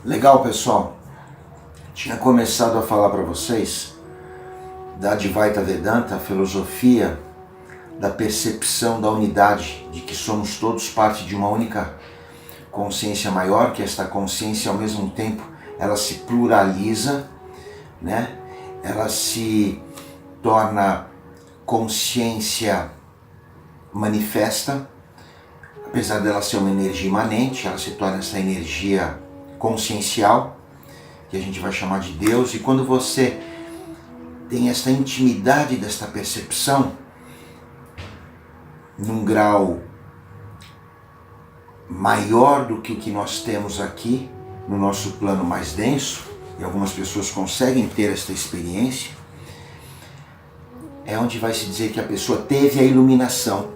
Legal, pessoal. Tinha começado a falar para vocês da Advaita Vedanta, a filosofia da percepção da unidade, de que somos todos parte de uma única consciência maior, que esta consciência ao mesmo tempo ela se pluraliza, né? Ela se torna consciência manifesta, apesar dela ser uma energia imanente, ela se torna essa energia consciencial, que a gente vai chamar de Deus. E quando você tem esta intimidade desta percepção, num grau maior do que o que nós temos aqui, no nosso plano mais denso, e algumas pessoas conseguem ter esta experiência, é onde vai se dizer que a pessoa teve a iluminação.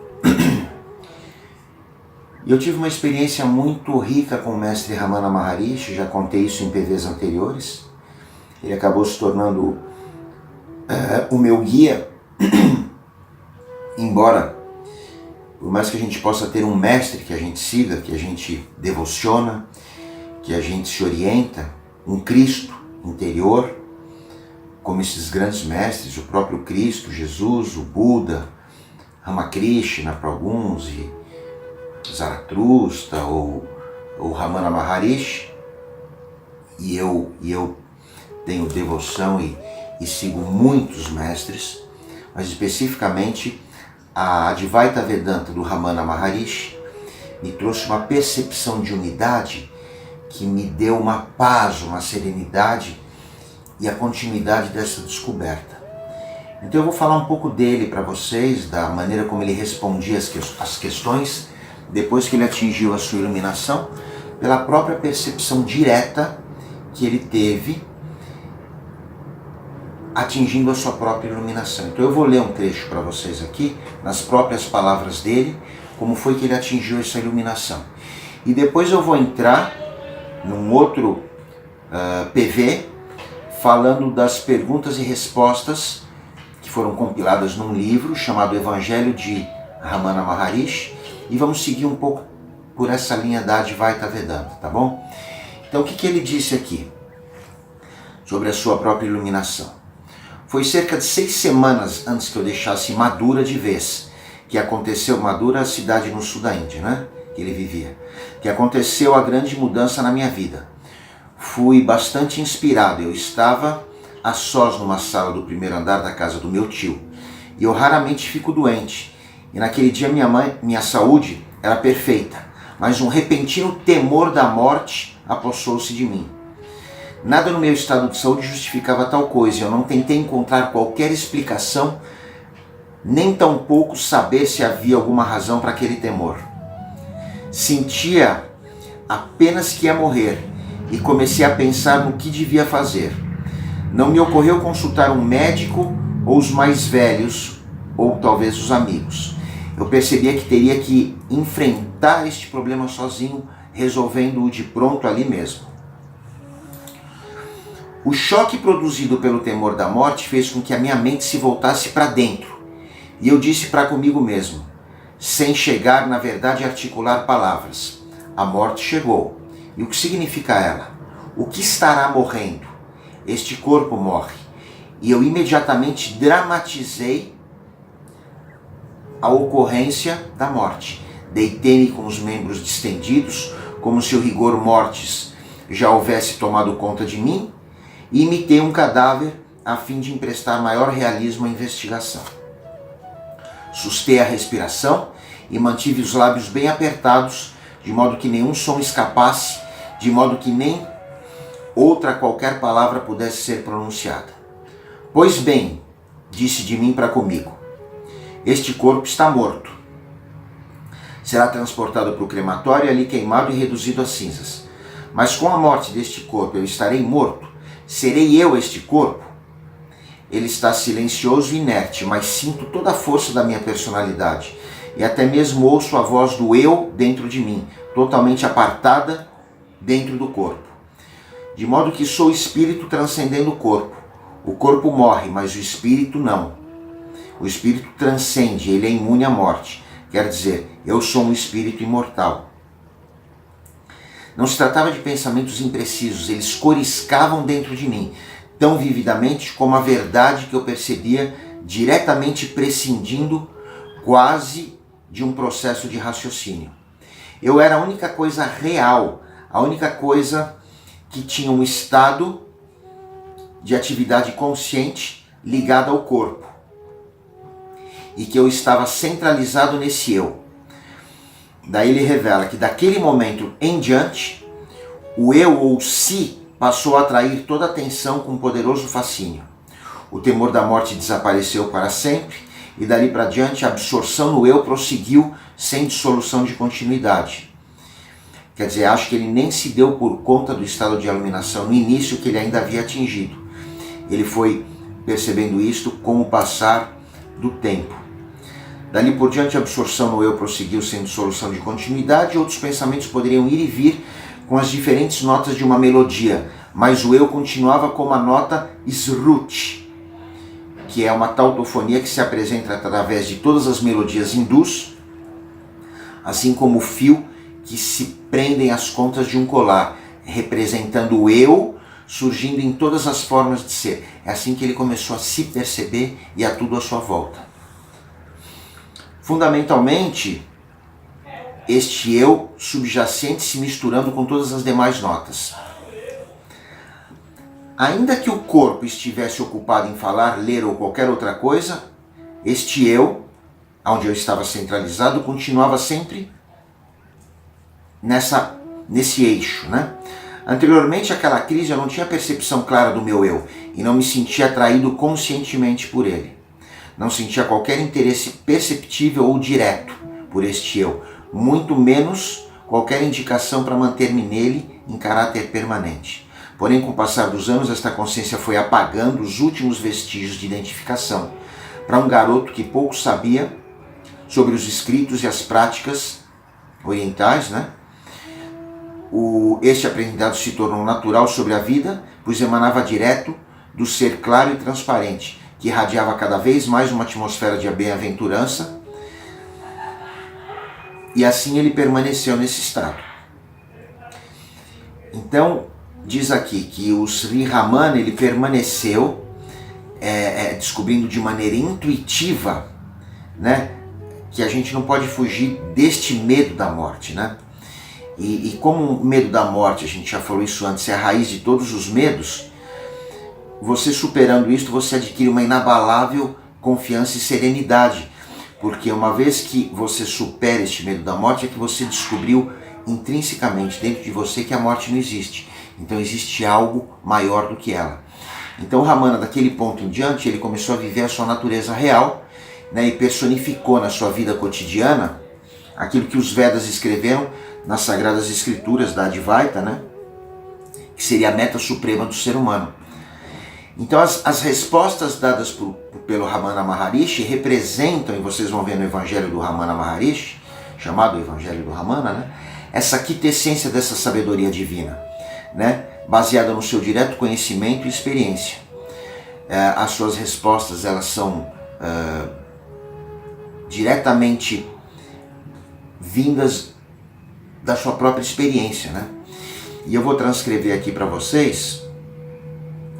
Eu tive uma experiência muito rica com o mestre Ramana Maharishi, já contei isso em PVs anteriores. Ele acabou se tornando o meu guia, embora, por mais que a gente possa ter um mestre que a gente siga, que a gente devociona, que a gente se orienta, um Cristo interior, como esses grandes mestres, o próprio Cristo, Jesus, o Buda, Ramakrishna para alguns, e Zaratrusta ou Ramana Maharishi, e eu tenho devoção e sigo muitos mestres, mas especificamente a Advaita Vedanta do Ramana Maharishi me trouxe uma percepção de unidade que me deu uma paz, uma serenidade e a continuidade dessa descoberta. Então eu vou falar um pouco dele para vocês, da maneira como ele respondia as questões, depois que ele atingiu a sua iluminação, pela própria percepção direta que ele teve, atingindo a sua própria iluminação. Então eu vou ler um trecho para vocês aqui, nas próprias palavras dele, como foi que ele atingiu essa iluminação. E depois eu vou entrar num outro PV, falando das perguntas e respostas que foram compiladas num livro chamado Evangelho de Ramana Maharishi, e vamos seguir um pouco por essa linha da Advaita Vedanta, tá bom? Então o que ele disse aqui sobre a sua própria iluminação? Foi cerca de 6 semanas antes que eu deixasse Madura de vez, que aconteceu, Madura, a cidade no sul da Índia, né? Que ele vivia, que aconteceu a grande mudança na minha vida. Fui bastante inspirado, eu estava a sós numa sala do primeiro andar da casa do meu tio, e eu raramente fico doente, e naquele dia minha saúde era perfeita, mas um repentino temor da morte apossou-se de mim. Nada no meu estado de saúde justificava tal coisa, eu não tentei encontrar qualquer explicação, nem tampouco saber se havia alguma razão para aquele temor. Sentia apenas que ia morrer e comecei a pensar no que devia fazer. Não me ocorreu consultar um médico ou os mais velhos, ou talvez os amigos. Eu percebia que teria que enfrentar este problema sozinho, resolvendo-o de pronto ali mesmo. O choque produzido pelo temor da morte fez com que a minha mente se voltasse para dentro. E eu disse para comigo mesmo, sem chegar, na verdade, a articular palavras: a morte chegou. E o que significa ela? O que estará morrendo? Este corpo morre. E eu imediatamente dramatizei a ocorrência da morte. Deitei-me com os membros distendidos, como se o rigor mortis já houvesse tomado conta de mim, e imitei um cadáver a fim de emprestar maior realismo à investigação. Sustei a respiração e mantive os lábios bem apertados, de modo que nenhum som escapasse, de modo que nem outra qualquer palavra pudesse ser pronunciada. Pois bem, disse de mim para comigo, este corpo está morto. Será transportado para o crematório e ali queimado e reduzido a cinzas. Mas com a morte deste corpo eu estarei morto? Serei eu este corpo? Ele está silencioso e inerte, mas sinto toda a força da minha personalidade e até mesmo ouço a voz do eu dentro de mim, totalmente apartada dentro do corpo. De modo que sou espírito transcendendo o corpo. O corpo morre, mas o espírito não. O espírito transcende, ele é imune à morte. Quer dizer, eu sou um espírito imortal. Não se tratava de pensamentos imprecisos, eles coriscavam dentro de mim, tão vividamente como a verdade que eu percebia diretamente prescindindo quase de um processo de raciocínio. Eu era a única coisa real, a única coisa que tinha um estado de atividade consciente ligada ao corpo. E que eu estava centralizado nesse eu. Daí ele revela que daquele momento em diante, o eu ou si passou a atrair toda a atenção com um poderoso fascínio. O temor da morte desapareceu para sempre e dali para diante a absorção no eu prosseguiu sem dissolução de continuidade. Quer dizer, acho que ele nem se deu por conta do estado de iluminação no início que ele ainda havia atingido. Ele foi percebendo isto com o passar do tempo. Dali por diante a absorção no eu prosseguiu sem dissolução de continuidade e outros pensamentos poderiam ir e vir com as diferentes notas de uma melodia, mas o eu continuava como a nota Sruti, que é uma tautofonia que se apresenta através de todas as melodias hindus, assim como o fio que se prendem às contas de um colar, representando o eu surgindo em todas as formas de ser. É assim que ele começou a se perceber e a tudo à sua volta. Fundamentalmente, este eu subjacente se misturando com todas as demais notas. Ainda que o corpo estivesse ocupado em falar, ler ou qualquer outra coisa, este eu, onde eu estava centralizado, continuava sempre nesse eixo, né? Anteriormente àquela crise eu não tinha percepção clara do meu eu e não me sentia atraído conscientemente por ele. Não sentia qualquer interesse perceptível ou direto por este eu, muito menos qualquer indicação para manter-me nele em caráter permanente. Porém, com o passar dos anos, esta consciência foi apagando os últimos vestígios de identificação. Para um garoto que pouco sabia sobre os escritos e as práticas orientais, né? Este aprendizado se tornou natural sobre a vida, pois emanava direto do ser claro e transparente, que irradiava cada vez mais uma atmosfera de bem-aventurança, e assim ele permaneceu nesse estado. Então, diz aqui que o Sri Ramana ele permaneceu descobrindo de maneira intuitiva, né, que a gente não pode fugir deste medo da morte, né? E como o medo da morte, a gente já falou isso antes, é a raiz de todos os medos, você superando isso, você adquire uma inabalável confiança e serenidade, porque uma vez que você supera este medo da morte, é que você descobriu intrinsecamente dentro de você que a morte não existe. Então existe algo maior do que ela. Então Ramana, daquele ponto em diante, ele começou a viver a sua natureza real, né, e personificou na sua vida cotidiana aquilo que os Vedas escreveram nas Sagradas Escrituras da Advaita, né, que seria a meta suprema do ser humano. Então as respostas dadas pelo Ramana Maharishi representam, e vocês vão ver no Evangelho do Ramana Maharishi, chamado Evangelho do Ramana, né, essa quintessência dessa sabedoria divina, né, baseada no seu direto conhecimento e experiência. As suas respostas elas são diretamente vindas da sua própria experiência, né? E eu vou transcrever aqui para vocês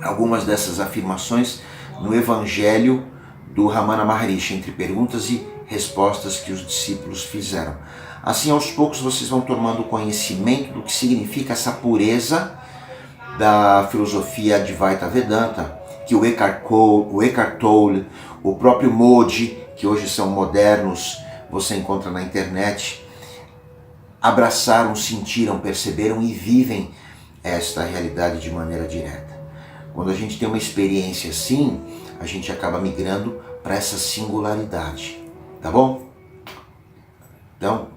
algumas dessas afirmações no Evangelho do Ramana Maharishi, entre perguntas e respostas que os discípulos fizeram. Assim, aos poucos, vocês vão tomando conhecimento do que significa essa pureza da filosofia Advaita Vedanta, que o Eckhart Tolle, o próprio Modi, que hoje são modernos, você encontra na internet, abraçaram, sentiram, perceberam e vivem esta realidade de maneira direta. Quando a gente tem uma experiência assim, a gente acaba migrando para essa singularidade, tá bom? Então,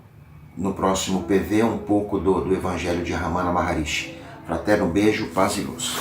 no próximo PV, um pouco do Evangelho de Ramana Maharishi. Fraterno beijo, paz e luz.